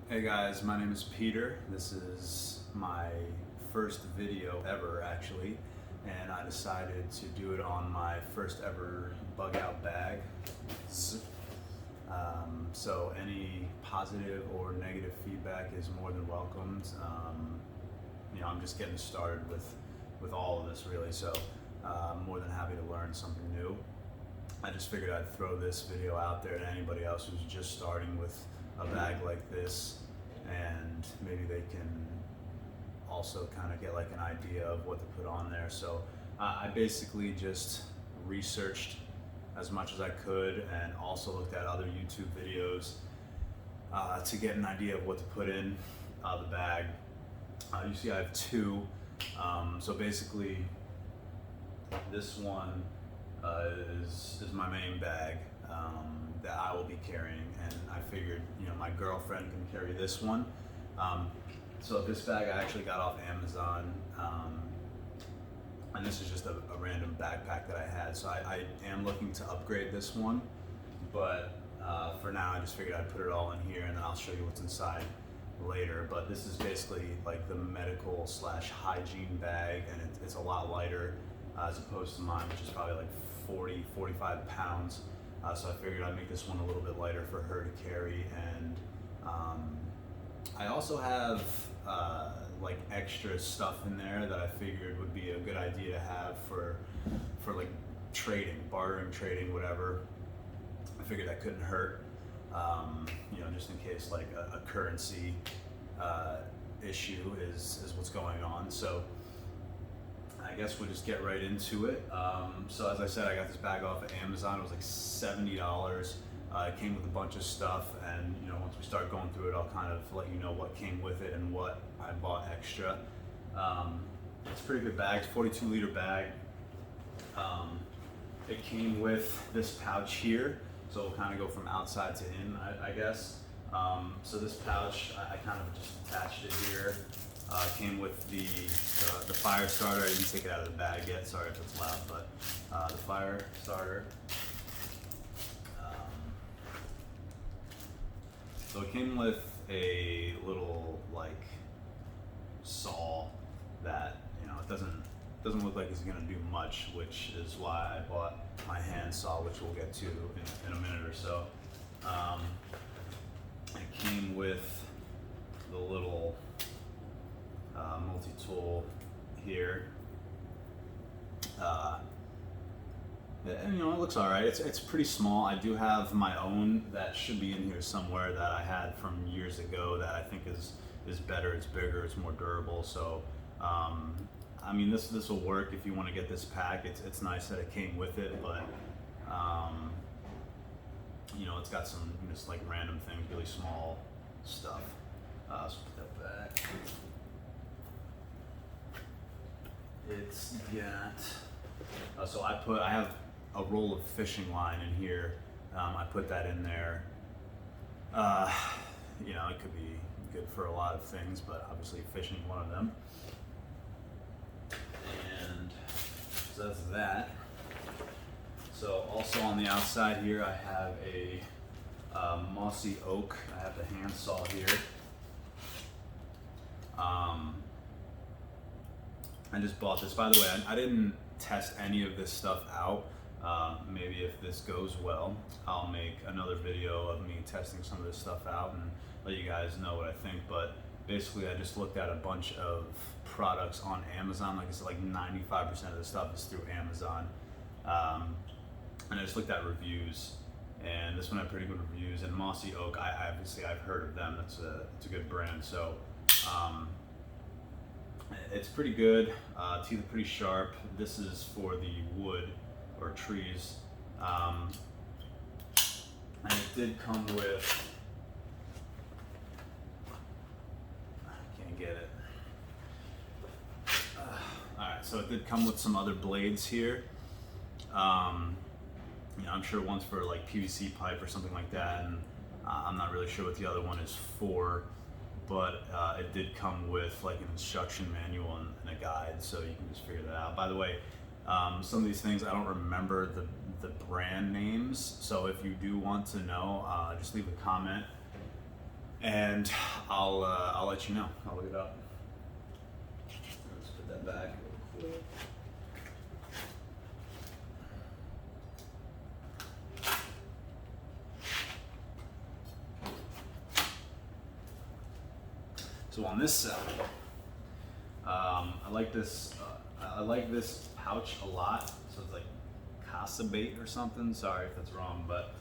Hey guys, my name is Peter. This is my first video ever actually, and I decided to do it on my first ever Bugout Bag. So any positive or negative feedback is more than welcomed. I'm just getting started with all of this really, so I'm more than happy to learn something new. I just figured I'd throw this video out there to anybody else who's just starting with a bag like this, and maybe they can also kind of get like an idea of what to put on there. So I basically just researched as much as I could and also looked at other YouTube videos to get an idea of what to put in the bag. You see I have two. So basically this one is my main bag that I will be carrying, and I figured my girlfriend can carry this one. So this bag I actually got off Amazon, and this is just a random backpack that I had. So I am looking to upgrade this one, but for now I just figured I'd put it all in here and then I'll show you what's inside later. But this is basically like the medical / hygiene bag, and it's a lot lighter as opposed to mine, which is probably like 40-45 pounds. So I figured I'd make this one a little bit lighter for her to carry. And I also have like extra stuff in there that I figured would be a good idea to have for like trading, bartering, trading, whatever. I figured that couldn't hurt, just in case like a currency issue is what's going on. So I guess we'll just get right into it. So as I said, I got this bag off of Amazon. It was like $70. It came with a bunch of stuff, and once we start going through it, I'll kind of let you know what came with it and what I bought extra. It's a pretty good bag. It's a 42-liter bag. It came with this pouch here, so we'll kind of go from outside to in, I guess. So this pouch, I kind of just attached it here. Came with the fire starter. I didn't take it out of the bag yet. Sorry if it's loud, but the fire starter. So it came with a little like saw that it doesn't look like it's gonna do much, which is why I bought my hand saw, which we'll get to in a minute or so. It came with the little multi-tool here. And, it looks all right. It's pretty small. I do have my own that should be in here somewhere that I had from years ago that I think is better. It's bigger. It's more durable. So, this will work if you want to get this pack. It's nice that it came with it, but it's got some just like random things, really small stuff. So put that back. It's got, so I have a roll of fishing line in here. I put that in there. It could be good for a lot of things, but obviously fishing is one of them. And so that's that. So also on the outside here, I have a mossy oak. I have the hand saw here. I just bought this. By the way, I didn't test any of this stuff out. Maybe if this goes well, I'll make another video of me testing some of this stuff out and let you guys know what I think. But basically, I just looked at a bunch of products on Amazon. Like I said, like 95% of the stuff is through Amazon. And I just looked at reviews, and this one had pretty good reviews. And Mossy Oak, I've heard of them. It's a good brand. So it's pretty good. Teeth are pretty sharp. This is for the wood or trees. And it did come with, I can't get it. Alright, so it did come with some other blades here. I'm sure one's for like PVC pipe or something like that, and I'm not really sure what the other one is for, but it did come with like an instruction manual and a guide, so you can just figure that out. By the way, some of these things I don't remember the brand names, so if you do want to know, just leave a comment and I'll let you know. I'll look it up. Let's put that back real quick. So on this side, I like this. I like this pouch a lot. So it's like Casa bait or something. Sorry if that's wrong, but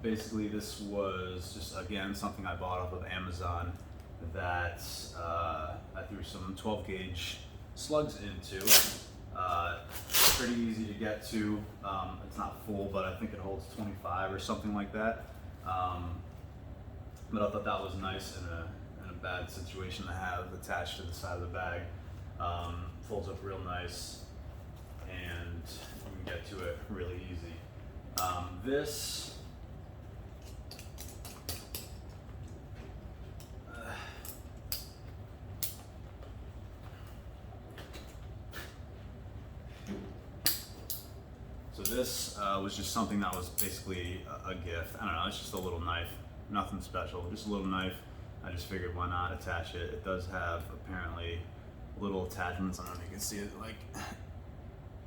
basically this was just again something I bought off of Amazon that I threw some 12 gauge slugs into. Pretty easy to get to. It's not full, but I think it holds 25 or something like that. But I thought that was nice in a bad situation to have attached to the side of the bag. Folds up real nice, and you can get to it really easy. This was just something that was basically a gift. I don't know, it's just a little knife, nothing special, just a little knife. I just figured why not attach it. It does have apparently little attachments. I don't know if you can see it, like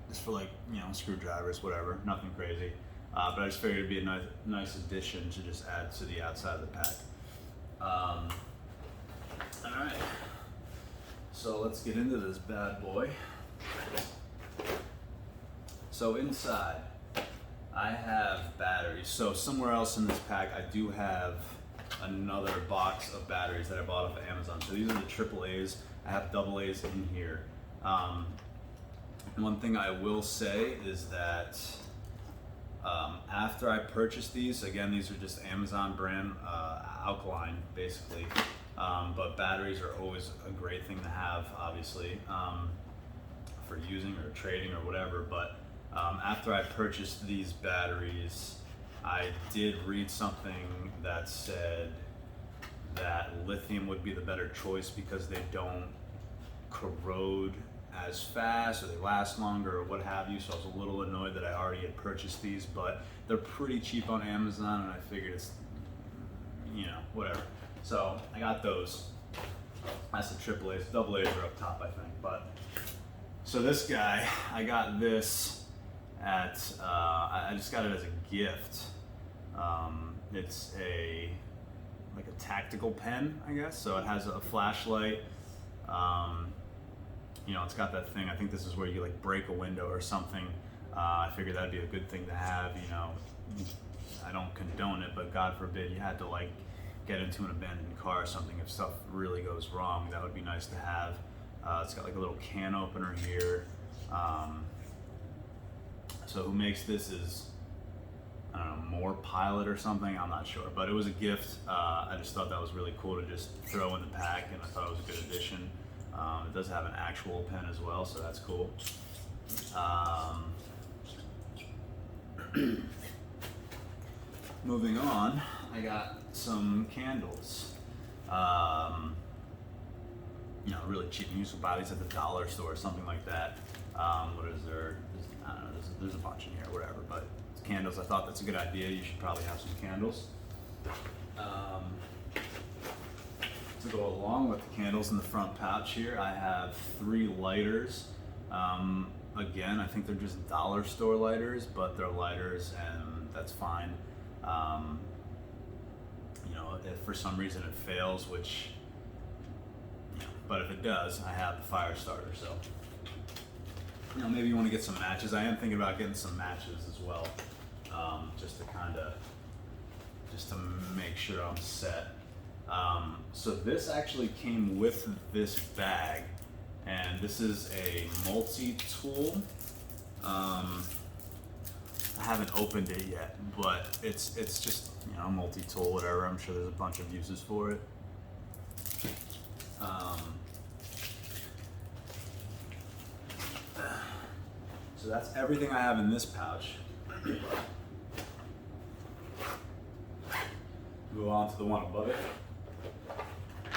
just for like, you know, screwdrivers, whatever, nothing crazy. But I just figured it'd be a nice addition to just add to the outside of the pack. All right, so let's get into this bad boy. So inside, I have batteries. So somewhere else in this pack, I do have another box of batteries that I bought off of Amazon. So these are the AAAs. I have AA's in here. One thing I will say is that after I purchased these, again, these are just Amazon brand alkaline, basically. But batteries are always a great thing to have, obviously, for using or trading or whatever. But after I purchased these batteries, I did read something that said that lithium would be the better choice because they don't corrode as fast, or they last longer, or what have you. So I was a little annoyed that I already had purchased these, but they're pretty cheap on Amazon, and I figured it's, you know, whatever. So I got those. That's the AAAs. AA's are up top, I think. But so this guy, I got this at, I just got it as a gift. It's like a tactical pen, I guess. So it has a flashlight. You know, it's got that thing. I think this is where you like break a window or something. I figured that'd be a good thing to have. You know, I don't condone it, but God forbid you had to like get into an abandoned car or something. If stuff really goes wrong, that would be nice to have. It's got like a little can opener here. So who makes this is, I don't know, More Pilot or something, I'm not sure, but it was a gift. I just thought that was really cool to just throw in the pack, and I thought it was a good addition. It does have an actual pen as well, so that's cool. Moving on, I got some candles. You know, really cheap. You can buy these at the dollar store or something like that. What is there? I don't know, there's a bunch in here, whatever, but candles, I thought that's a good idea. You should probably have some candles. To go along with the candles in the front pouch here, I have 3 lighters. Again, I think they're just dollar store lighters, but they're lighters, and that's fine. You know, if for some reason it fails, which, you know, but if it does, I have the fire starter. So, you know, maybe you want to get some matches. I am thinking about getting some matches as well, just to make sure I'm set. So this actually came with this bag, and this is a multi-tool. I haven't opened it yet, but it's just, you know, multi-tool, whatever. I'm sure there's a bunch of uses for it. So that's everything I have in this pouch. Move on to the one above it.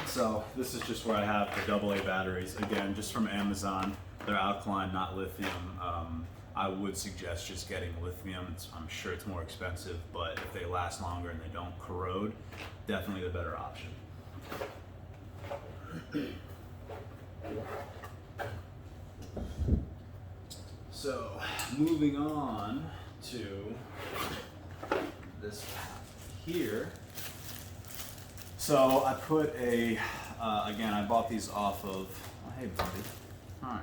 So this is just where I have the AA batteries, again, just from Amazon. They're alkaline, not lithium. I would suggest just getting lithium. I'm sure it's more expensive, but if they last longer and they don't corrode, definitely the better option. So, moving on to this here. So I put again, I bought these off of, oh, hey buddy, hi.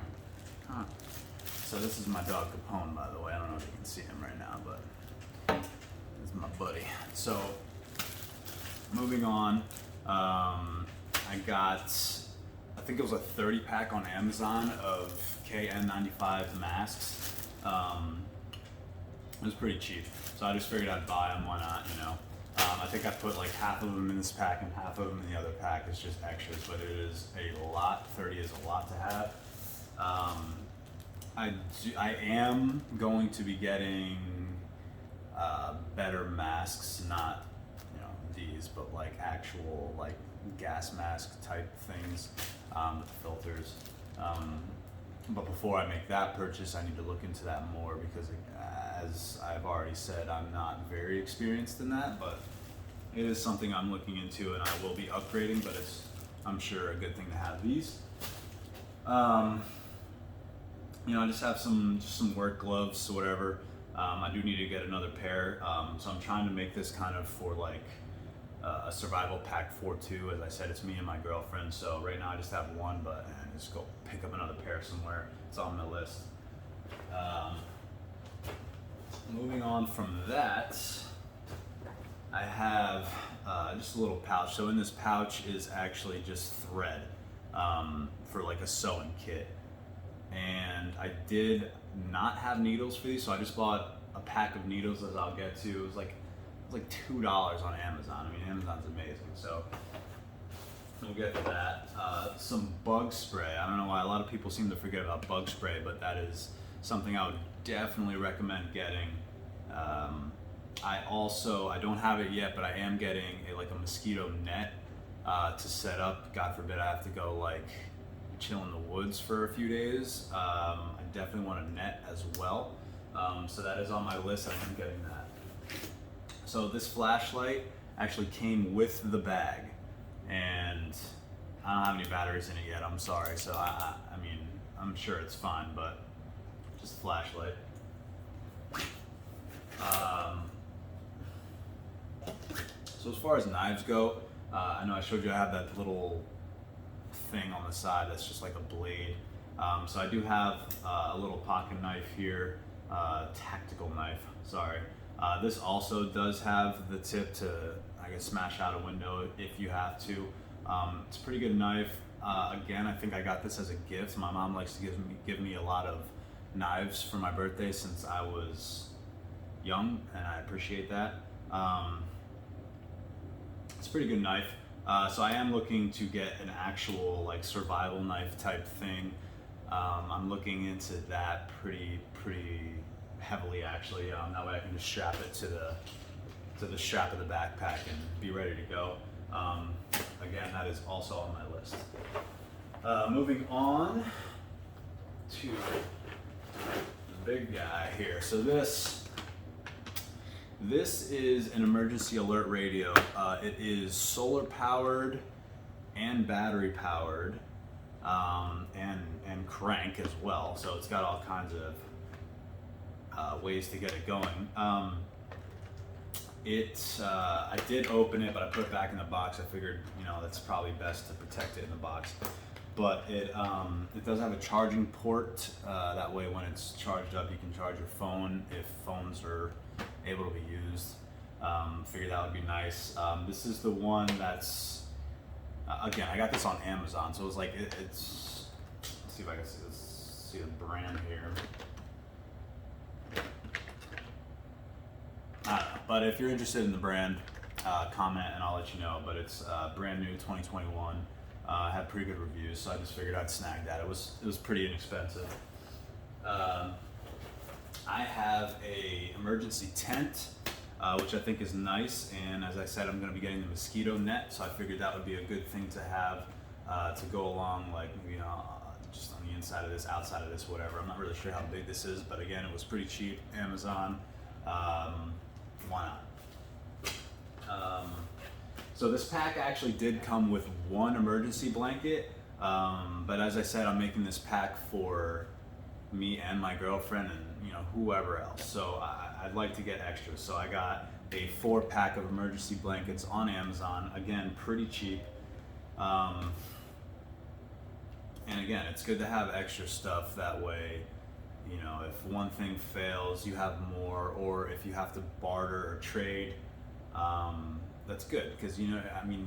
So this is my dog Capone, by the way. I don't know if you can see him right now, but this is my buddy. So, moving on, I got, I think it was a 30 pack on Amazon of KN95 masks. It was pretty cheap, so I just figured I'd buy them, why not, you know. I think I put like half of them in this pack and half of them in the other pack. It's just extras, but it is a lot. 30 is a lot to have. I am going to be getting better masks, not, you know, these, but like actual like gas mask type things with filters. But before I make that purchase, I need to look into that more because, as I've already said, I'm not very experienced in that, but it is something I'm looking into and I will be upgrading, but it's, I'm sure, a good thing to have these. You know, I just have some work gloves or whatever. I do need to get another pair, so I'm trying to make this kind of for like a survival pack 4-2. As I said, it's me and my girlfriend, so right now I just have one, but I just go pick up another pair somewhere. It's on my list. Moving on from that, I have just a little pouch. So in this pouch is actually just thread for like a sewing kit. And I did not have needles for these, so I just bought a pack of needles, as I'll get to. It was like $2 on Amazon. I mean, Amazon's amazing, so we'll get to that. Some bug spray. I don't know why a lot of people seem to forget about bug spray, but that is something I would definitely recommend getting. I don't have it yet, but I am getting a mosquito net to set up. God forbid I have to go like chill in the woods for a few days. I definitely want a net as well. So that is on my list. I am getting that. So this flashlight actually came with the bag, and I don't have any batteries in it yet. I'm sorry. So I mean, I'm sure it's fine, but just a flashlight. So as far as knives go, I know I showed you I have that little thing on the side that's just like a blade. So I do have a little pocket knife here, tactical knife, sorry. This also does have the tip to, I guess, smash out a window if you have to. It's a pretty good knife. Again, I think I got this as a gift. My mom likes to give me a lot of knives for my birthday since I was young, and I appreciate that. It's a pretty good knife. So I am looking to get an actual like survival knife type thing. I'm looking into that pretty heavily actually. That way I can just strap it to the strap of the backpack and be ready to go. Again, that is also on my list. Moving on to the big guy here. So this is an emergency alert radio. It is solar powered and battery powered, and crank as well. So it's got all kinds of ways to get it going. I did open it, but I put it back in the box. I figured, you know, that's probably best to protect it in the box. But it does have a charging port. That way, when it's charged up, you can charge your phone if phones are able to be used. Figured that would be nice. This is the one that's again, I got this on Amazon, so it was like it's. Let's see if I can see the brand here. I don't know, but if you're interested in the brand, comment and I'll let you know. But it's brand new, 2021. Had pretty good reviews, so I just figured I'd snag that. It was pretty inexpensive. I have a emergency tent, which I think is nice, and as I said, I'm going to be getting the mosquito net, so I figured that would be a good thing to have to go along, like, you know, just on the inside of this, outside of this, whatever. I'm not really sure how big this is, but again, it was pretty cheap. Amazon. Why not? So this pack actually did come with one emergency blanket, but as I said, I'm making this pack for me and my girlfriend and whoever else. So I'd like to get extras. So I got a 4-pack of emergency blankets on Amazon. Again, pretty cheap. And again, it's good to have extra stuff. That way, if one thing fails, you have more, or if you have to barter or trade, that's good, because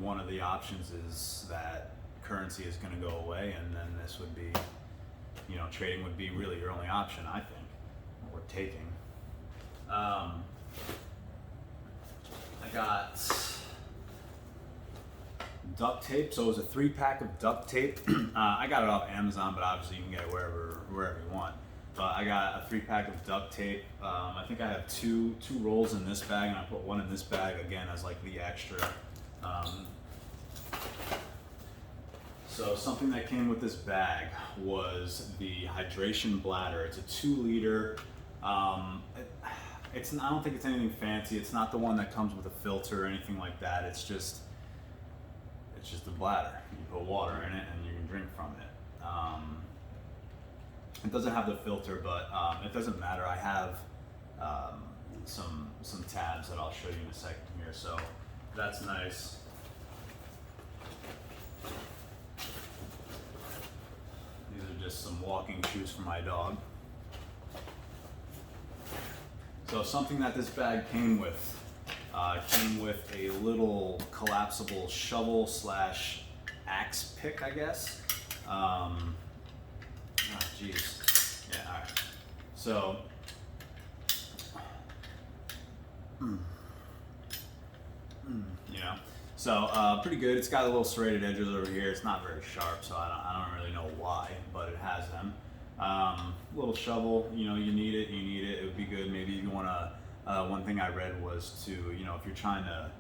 one of the options is that currency is going to go away, and then this would be, trading would be really your only option, I think, or taking. I got duct tape. So it was a 3-pack of duct tape. I got it off Amazon, but obviously you can get it wherever you want. But I got a 3-pack of duct tape. I think I have two rolls in this bag, and I put one in this bag again as like the extra. So something that came with this bag was the hydration bladder. It's a 2-liter. I don't think it's anything fancy. It's not the one that comes with a filter or anything like that. It's just a bladder. You put water in it and you can drink from it. It doesn't have the filter, but it doesn't matter. I have some tabs that I'll show you in a second here. So that's nice. These are just some walking shoes for my dog. So something that this bag came with a little collapsible shovel / axe pick, I guess. Geez. Yeah, all right. So, pretty good. It's got a little serrated edges over here. It's not very sharp, so I don't really know why, but it has them. Little shovel, you need it. It would be good. Maybe if you want to, one thing I read was to, if you're trying to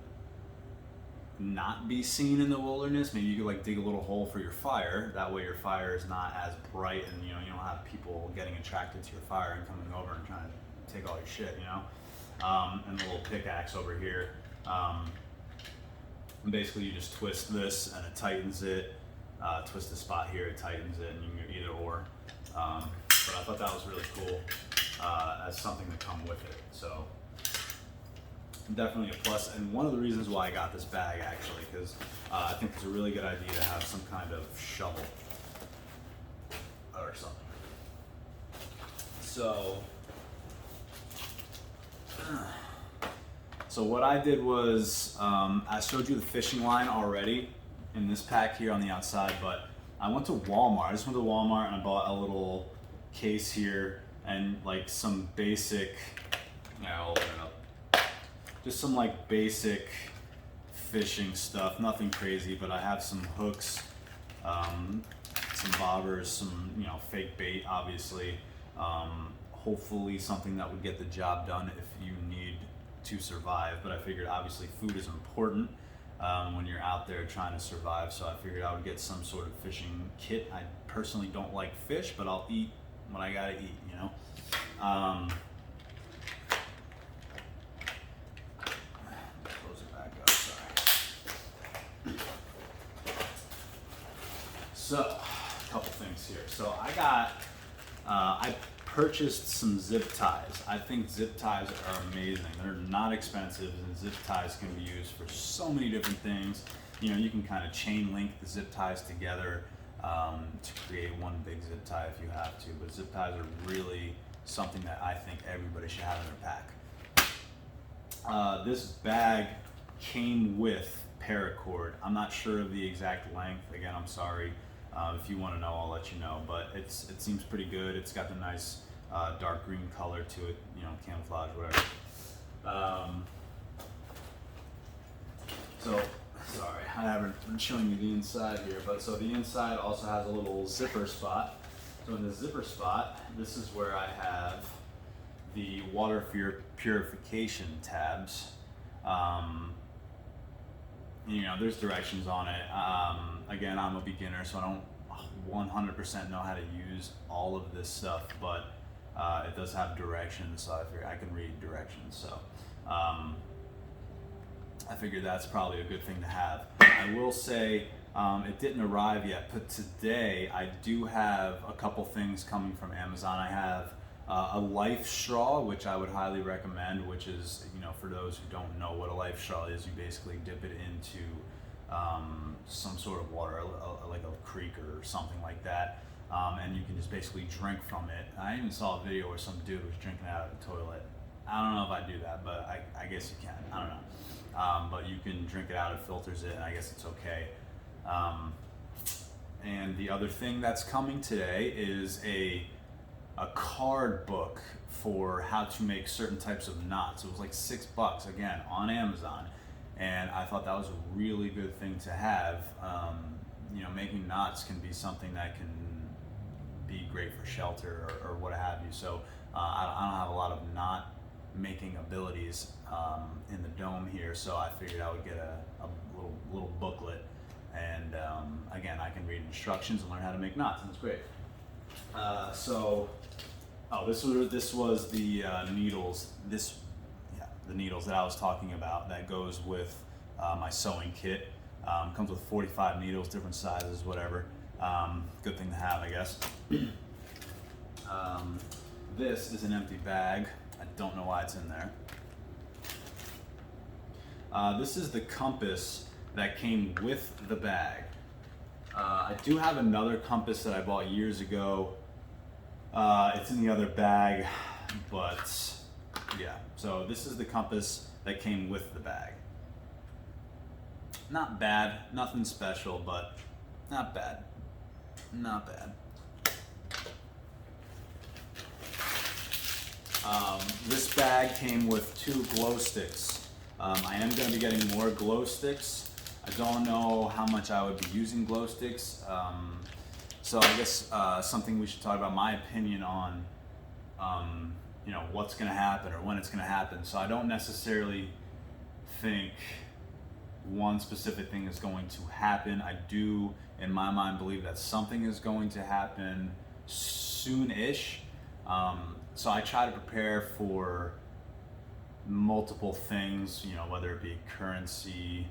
not be seen in the wilderness, maybe you could like dig a little hole for your fire. That way your fire is not as bright, and you don't have people getting attracted to your fire and coming over and trying to take all your shit, and the little pickaxe over here. And basically you just twist this and it tightens it. Twist the spot here, it tightens it, and you can do either or. But I thought that was really cool as something to come with it. So definitely a plus, and one of the reasons why I got this bag actually, because I think it's a really good idea to have some kind of shovel or something. So what I did was I showed you the fishing line already in this pack here on the outside, but I went to Walmart. I just went to Walmart and I bought a little case here and like some basic, I'll open it up. Just some like basic fishing stuff, nothing crazy, but I have some hooks, some bobbers, some fake bait, obviously. Hopefully something that would get the job done if you need to survive. But I figured obviously food is important when you're out there trying to survive. So I figured I would get some sort of fishing kit. I personally don't like fish, but I'll eat what I gotta eat, So, a couple things here. So I purchased some zip ties. I think zip ties are amazing. They're not expensive, and zip ties can be used for so many different things. You can kind of chain link the zip ties together to create one big zip tie if you have to. But zip ties are really something that I think everybody should have in their pack. This bag came with paracord. I'm not sure of the exact length. Again, I'm sorry. If you want to know, I'll let you know. But it seems pretty good. It's got the nice dark green color to it, camouflage, whatever. So, sorry, I haven't been showing you the inside here. But so the inside also has a little zipper spot. So in the zipper spot, this is where I have the water purification tabs. There's directions on it. Again, I'm a beginner, so I don't 100% know how to use all of this stuff, but it does have directions, so I figure I can read directions. So I figured that's probably a good thing to have. I will say it didn't arrive yet, but today I do have a couple things coming from Amazon. I have a life straw, which I would highly recommend, which is, for those who don't know what a life straw is, you basically dip it into some sort of water, like a creek or something like that, and you can just basically drink from it. I even saw a video where some dude was drinking out of the toilet. I don't know if I do that, but I guess you can. I don't know. But you can drink it out, it filters it, and I guess it's okay. And the other thing that's coming today is a card book for how to make certain types of knots. It was like $6 again on Amazon, and I thought that was a really good thing to have. Making knots can be something that can be great for shelter or what have you. So I don't have a lot of knot making abilities in the dome here, so I figured I would get a little booklet, and again, I can read instructions and learn how to make knots, and it's great. This was the needles. The needles that I was talking about that goes with my sewing kit. Comes with 45 needles, different sizes, whatever. Good thing to have, I guess. This is an empty bag. I don't know why it's in there. This is the compass that came with the bag. I do have another compass that I bought years ago. It's in the other bag, but yeah. So this is the compass that came with the bag. Not bad, nothing special, but not bad. Not bad. This bag came with 2 glow sticks. I am going to be getting more glow sticks. I don't know how much I would be using glow sticks. So I guess something we should talk about, my opinion on what's going to happen or when it's going to happen. So I don't necessarily think one specific thing is going to happen. I do, in my mind, believe that something is going to happen soon-ish. So I try to prepare for multiple things, whether it be currency,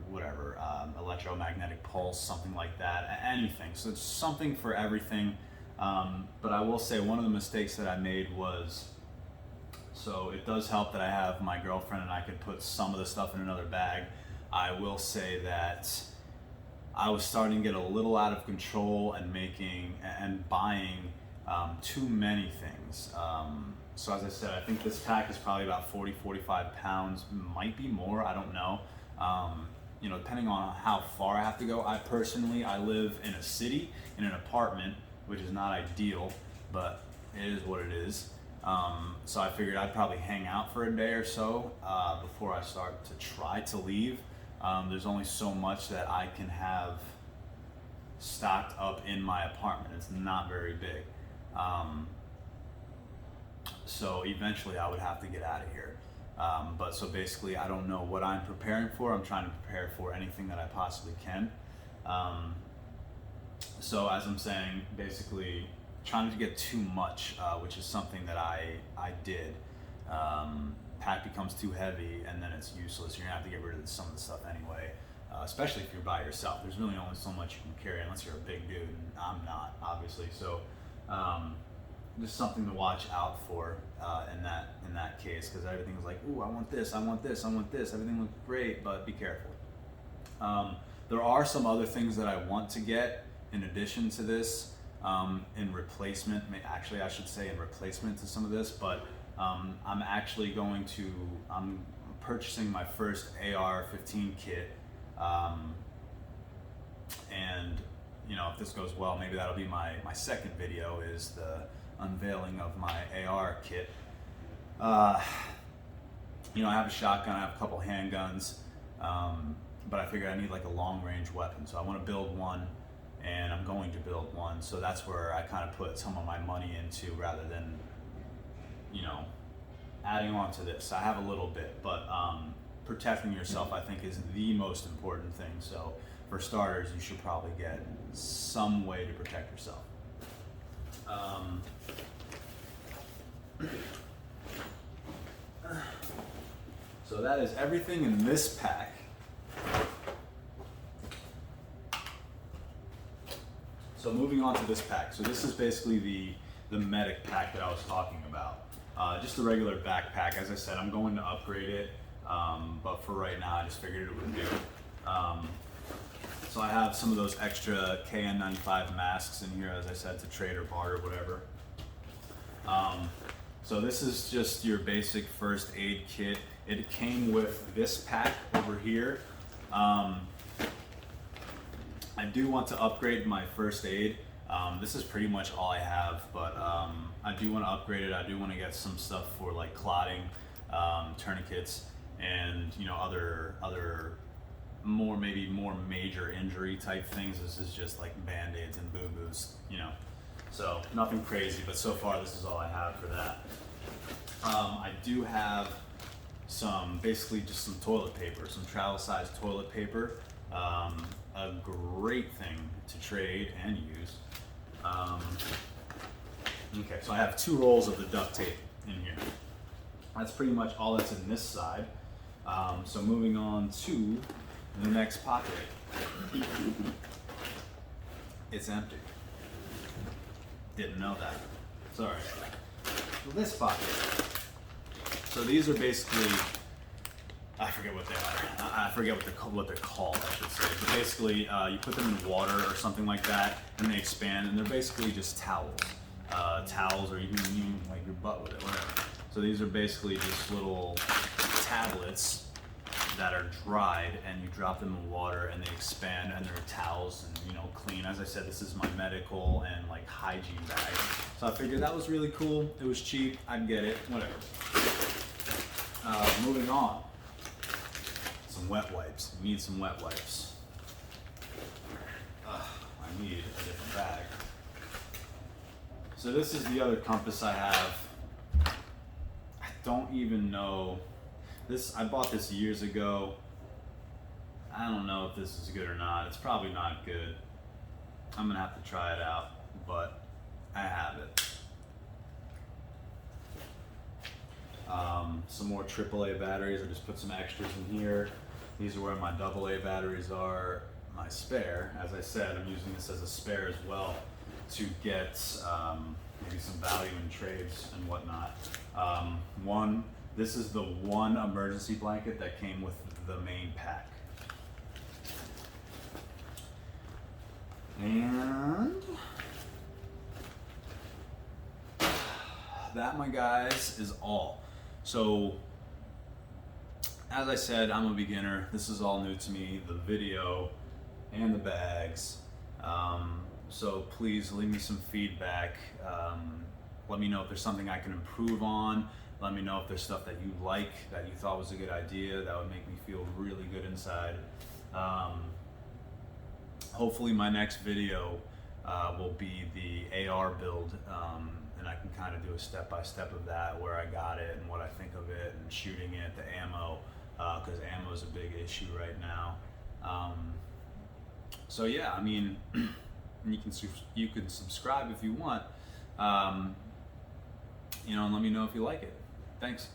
whatever, electromagnetic pulse, something like that, anything. So it's something for everything. But I will say one of the mistakes that I made was, so it does help that I have my girlfriend and I could put some of the stuff in another bag. I will say that I was starting to get a little out of control and buying too many things. So as I said, I think this pack is probably about 45 pounds, might be more, I don't know. Depending on how far I have to go. I live in a city, in an apartment, which is not ideal, but it is what it is. So I figured I'd probably hang out for a day or so before I start to try to leave. There's only so much that I can have stocked up in my apartment. It's not very big. So eventually I would have to get out of here. But so basically I don't know what I'm preparing for. I'm trying to prepare for anything that I possibly can. So as I'm saying, basically trying to get too much, which is something that I did. Pack becomes too heavy and then it's useless. You're gonna have to get rid of some of the stuff anyway, especially if you're by yourself. There's really only so much you can carry unless you're a big dude, and I'm not, obviously. So just something to watch out for in that case, because everything's like, ooh, I want this, I want this, I want this. Everything looks great, but be careful. There are some other things that I want to get in addition to this, in replacement. Actually, I should say in replacement to some of this, but I'm purchasing my first AR-15 kit, and if this goes well, maybe that'll be my second video, is the unveiling of my AR kit. I have a shotgun, I have a couple handguns, but I figured I need like a long-range weapon, so I want to build one, and I'm going to build one. So that's where I kind of put some of my money into, rather than adding on to this. I have a little bit, but protecting yourself, I think, is the most important thing. So for starters, you should probably get some way to protect yourself. So that is everything in this pack. So moving on to this pack. So this is basically the medic pack that I was talking about. Just a regular backpack. As I said, I'm going to upgrade it, but for right now, I just figured it would do. So I have some of those extra KN95 masks in here, as I said, to trade or barter, whatever. So this is just your basic first aid kit. It came with this pack over here. I do want to upgrade my first aid. This is pretty much all I have, but I do want to upgrade it. I do want to get some stuff for like clotting, tourniquets, and other maybe more major injury type things. This is just like band-aids and boo-boos, So nothing crazy, but so far this is all I have for that. I do have basically just some toilet paper, some travel-sized toilet paper. A great thing to trade and use. Okay, so I have 2 rolls of the duct tape in here. That's pretty much all that's in this side. So moving on to the next pocket. It's empty. Didn't know that. Sorry. This pocket. So these are basically, I forget what they are. I forget what they're called, I should say. But basically, you put them in water or something like that, and they expand, and they're basically just towels. Towels, or you can like your butt with it, whatever. So these are basically just little tablets that are dried, and you drop them in water, and they expand, and they're towels, and clean. As I said, this is my medical and like hygiene bag. So I figured that was really cool. It was cheap. I'd get it. Whatever. Moving on. Some wet wipes. You need some wet wipes. I need a different bag. So this is the other compass I have. I don't even know. I bought this years ago. I don't know if this is good or not. It's probably not good. I'm gonna have to try it out, but I have it. Some more AAA batteries. I just put some extras in here. These are where my AA batteries are. My spare, as I said, I'm using this as a spare as well to get maybe some value in trades and whatnot. This is the one emergency blanket that came with the main pack. And that, my guys, is all. So, as I said, I'm a beginner. This is all new to me, the video and the bags. So please leave me some feedback. Let me know if there's something I can improve on. Let me know if there's stuff that you like, that you thought was a good idea, that would make me feel really good inside. Hopefully my next video will be the AR build, and I can kind of do a step-by-step of that, where I got it and what I think of it, and shooting it, the ammo, because ammo is a big issue right now. So yeah, I mean, you can subscribe if you want, and let me know if you like it. Thanks.